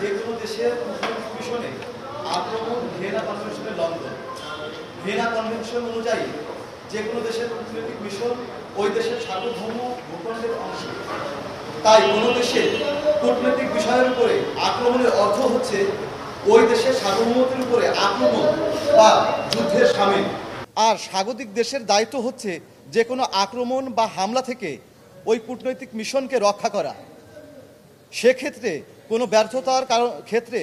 যে কোনো দেশের কূটনৈতিক মিশনে আক্রমণ ভিয়েনা কনভেনশনের লঙ্ঘন। ভিয়েনা কনভেনশন অনুযায়ী যে কোনো দেশের কূটনৈতিক মিশন ওই দেশের সার্বভৌম ভূখণ্ডের অংশ। তাই কোনো দেশের কূটনৈতিক বিষয়ের উপরে আক্রমণের অর্থ হচ্ছে ওই দেশের সার্বভৌমত্বের উপরে আক্রমণ বা যুদ্ধের সামিল। আর স্বাগতিক দেশের দায়িত্ব হচ্ছে যে কোনো আক্রমণ বা হামলা থেকে ওই কূটনৈতিক মিশনকে রক্ষা করা। সেক্ষেত্রে কোনো ব্যর্থতার ক্ষেত্রে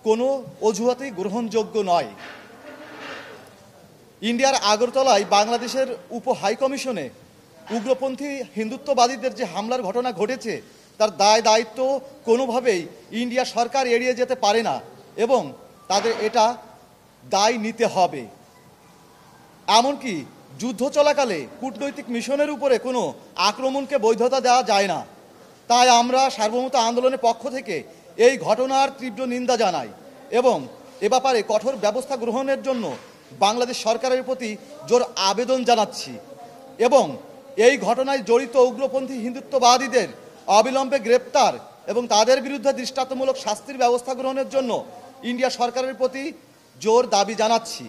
কোনো অজুহাতেই গ্রহণযোগ্য নয়। ইন্ডিয়ার আগরতলায় বাংলাদেশের উপ হাইকমিশনে উগ্রপন্থী হিন্দুত্ববাদীদের যে হামলার ঘটনা ঘটেছে তার দায়িত্ব কোনোভাবেই ইন্ডিয়া সরকার এড়িয়ে যেতে পারে না এবং তাদের এটা দায় নিতে হবে। এমনকি যুদ্ধ চলাকালে কূটনৈতিক মিশনের উপরে কোনো আক্রমণকে বৈধতা দেওয়া যায় না। তাই আমরা সার্বভৌমত্ব আন্দোলনের পক্ষ থেকে এই ঘটনার তীব্র নিন্দা জানাই এবং এ ব্যাপারে কঠোর ব্যবস্থা গ্রহণের জন্য বাংলাদেশ সরকারের প্রতি জোর আবেদন জানাচ্ছি এবং এই ঘটনায় জড়িত উগ্রপন্থী হিন্দুত্ববাদীদের অবিলম্বে গ্রেপ্তার এবং তাদের বিরুদ্ধে দৃষ্টান্তমূলক শাস্তির ব্যবস্থা গ্রহণের জন্য ইন্ডিয়া সরকারের প্রতি জোর দাবি জানাচ্ছি।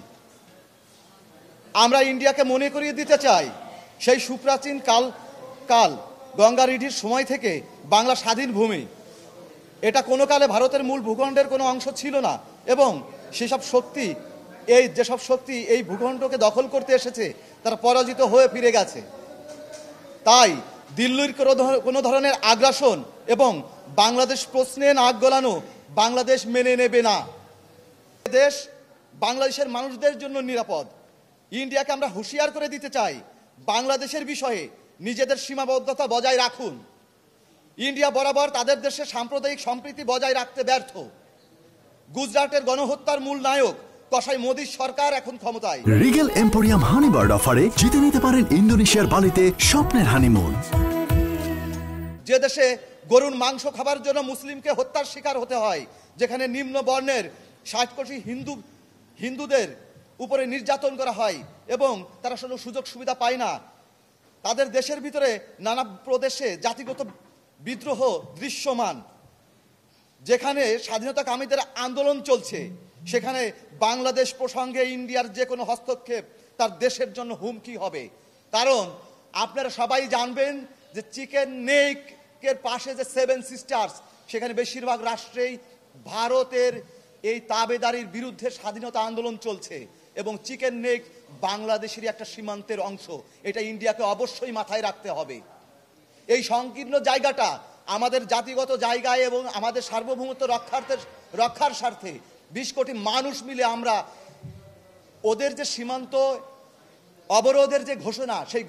আমরা ইন্ডিয়াকে মনে করিয়ে দিতে চাই সেই সুপ্রাচীন কাল গঙ্গা রিডির সময় থেকে বাংলা স্বাধীন ভূমি। এটা কোনো কালে ভারতের মূল ভূখণ্ডের কোনো অংশ ছিল না এবং যেসব শক্তি এই ভূখণ্ডকে দখল করতে এসেছে তারা পরাজিত হয়ে ফিরে গেছে। তাই দিল্লির কোনো ধরনের আগ্রাসন এবং বাংলাদেশ প্রশ্নে নাক গলানো বাংলাদেশ মেনে নেবে না। দেশ বাংলাদেশের মানুষদের জন্য নিরাপদ। ইন্ডিয়াকে আমরা হুঁশিয়ার করে দিতে চাই বাংলাদেশের বিষয়ে নিজেদের সীমাবদ্ধতা বজায় রাখুন। ইন্ডিয়া বরাবর তাদের দেশে সাম্প্রদায়িক সম্প্রীতি বজায় রাখতে ব্যর্থ। গুজরাটের গণহত্যার মূল নায়ক কসাই মোদির সরকার এখন ক্ষমতায়। রিগেল এম্পোরিয়াম হানিবার্ড অফারে জিতে নিতে পারেন ইন্দোনেশিয়ার বালিতে স্বপ্নের হানিমুন। যে দেশে গরুর মাংস খাবার জন্য মুসলিমকে হত্যার শিকার হতে হয়, যেখানে নিম্ন বর্ণের 60 কোটি হিন্দুদের উপরে নির্যাতন করা হয় এবং তারা কোনো সুযোগ সুবিধা পায় না, তাদের দেশের ভিতরে নানা প্রদেশে জাতিগত বিদ্রোহ দৃশ্যমান, যেখানে স্বাধীনতাকামীদের আন্দোলন চলছে, সেখানে বাংলাদেশ প্রসঙ্গে ইন্ডিয়ার যে কোনো হস্তক্ষেপ তার দেশের জন্য হুমকি হবে। কারণ আপনারা সবাই জানবেন যে চিকেন নেকের পাশে যে 7 সিস্টার্স, সেখানে বেশিরভাগ রাষ্ট্রেই ভারতের এই তাবেদারির বিরুদ্ধে স্বাধীনতা আন্দোলন চলছে এবং চিকেন নেক বাংলাদেশেরই একটা সীমান্তের অংশ। এটা ইন্ডিয়াকে অবশ্যই মাথায় রাখতে হবে। এই সংকীর্ণ জায়গাটা আমাদের জাতিগত জায়গায় এবং আমাদের সার্বভৌমত্ব রক্ষার স্বার্থে 20 কোটি মানুষ মিলে আমরা ওদের যে সীমান্ত অবরোধের যে ঘোষণা, সেই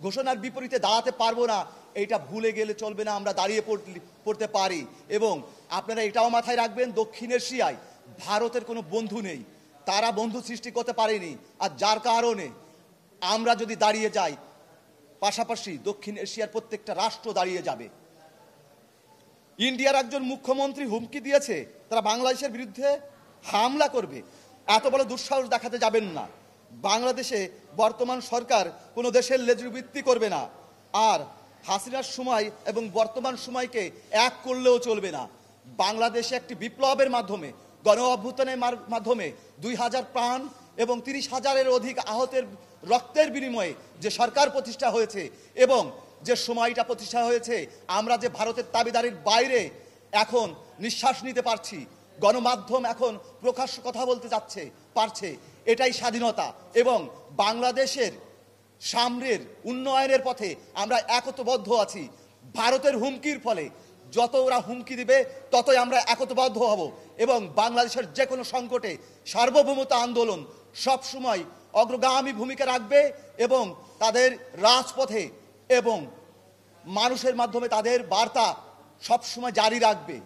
ঘোষণার বিপরীতে দাঁড়াতে পারবো না, এইটা ভুলে গেলে চলবে না। আমরা দাঁড়িয়ে পড়তে পারি এবং আপনারা এটাও মাথায় রাখবেন, দক্ষিণ এশিয়ায় ভারতের কোনো বন্ধু নেই, তারা বন্ধু সৃষ্টি করতে পারেনি। আর যার কারণে আমরা যদি দাঁড়িয়ে যাই, পাশাপাশি দক্ষিণ এশিয়ার প্রত্যেকটা রাষ্ট্র দাঁড়িয়ে যাবে। ইন্ডিয়ার একজন মুখ্যমন্ত্রী হুমকি দিয়েছে তারা বাংলাদেশের বিরুদ্ধে হামলা করবে। এত বড় দুঃসাহস দেখাতে যাবেন না। বাংলাদেশে বর্তমান সরকার কোনো দেশের লেজুবৃত্তি করবে না, আর হাসিনার সময় এবং বর্তমান সময়কে এক করলেও চলবে না। বাংলাদেশে একটি বিপ্লবের মাধ্যমে, গণ অভ্যুত্থানের মাধ্যমে 2000 প্রাণ এবং 30,000-এর অধিক আহতের রক্তের বিনিময়ে যে সরকার প্রতিষ্ঠা হয়েছে এবং যে সময়টা প্রতিষ্ঠা হয়েছে, আমরা যে ভারতের দাবিদারির বাইরে এখন নিঃশ্বাস নিতে পারছি, গণমাধ্যম এখন প্রকাশ্য কথা বলতে পারছে, এটাই স্বাধীনতা। এবং বাংলাদেশের সামনের উন্নয়নের পথে আমরা একতাবদ্ধ আছি। ভারতের হুমকির ফলে যত ওরা হুমকি দিবে ততই আমরা একতাবদ্ধ হব এবং বাংলাদেশের যে কোনো সংকটে সার্বভৌমত্ব আন্দোলন সবসময় অগ্রগামী ভূমিকা রাখবে এবং তাদের রাজপথে এবং মানুষের মাধ্যমে তাদের বার্তা সবসময় জারি রাখবে।